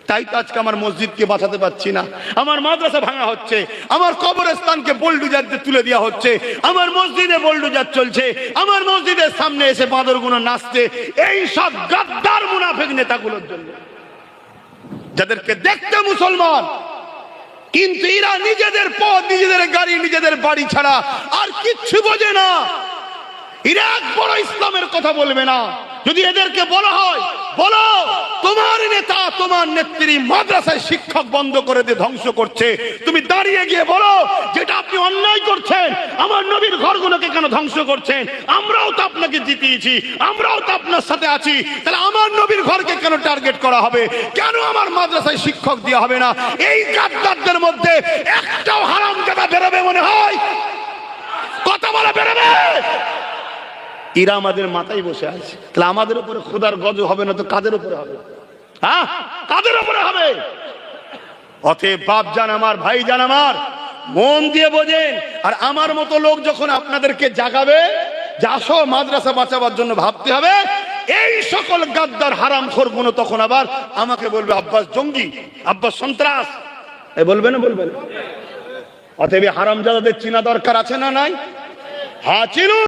তাই তো আজকে আমার মসজিদকে বাঁচাতে পারছি না, আমার মাদ্রাসা ভাঙা হচ্ছে, আমার কবরস্থানকে বুলডোজার দিয়ে তুলে দেওয়া হচ্ছে, আমার মসজিদে বুলডোজার চলছে, আমার মসজিদের সামনে এসে বাঁদরগুলো নাচছে, এই সব গাদ্দার মুনাফিক নেতাগুলোর জন্য, যাদেরকে দেখতে মুসলমান কিন্তু এরা নিজেদের পদ, নিজেদের গাড়ি, নিজেদের বাড়ি ছাড়া আর কিচ্ছু বোঝে না। এরা একবার ইসলামের কথা বলবে না। যদি এদেরকে বলা হয়, বলো তোমার নেতা, তোমার নেত্রী মাদ্রাসায় শিক্ষক বন্ধ করে দিয়ে ধ্বংস করছে, তুমি দাঁড়িয়ে গিয়ে বলো যেটা আপনি অন্যায় করছেন, আমার নবীর ঘরগুলোকে কেন ধ্বংস করছেন, আমরাও তো আপনাকে জিতিয়েছি, আমরাও তো আপনার সাথে আছি, তাহলে আমার নবীর ঘরকে কেন টার্গেট করা হবে, কেন আমার মাদ্রাসায় শিক্ষক দেওয়া হবে না? এই গাদ্দারদের মধ্যে একটাও হারামজাদা বেরোবে মনে হয়? কথা বলা বেরোবে? এরা আমাদের মাথায় বসে আছে, তাহলে আমাদের উপরে খোদার গজব হবে না তো কাদের উপরে হবে? হ্যাঁ, কাদের উপরে হবে? অতএব বাপ জান আমার, ভাই জান আমার, মন দিয়ে বোঝেন। আর আমার মতো লোক যখন আপনাদেরকে জাগাবে যে আসো মাদ্রাসা বাঁচাবার জন্য ভাবতে হবে, এই সকল গাদ্দার হারামখোর গুলো তখন আবার আমাকে বলবে আব্বাস জঙ্গি, আব্বাস সন্ত্রাস, বলবে না? বলবে না? অতএব হারামজাদাদের চিনা দরকার আছে না নাই? হ্যাঁ, চিনুন।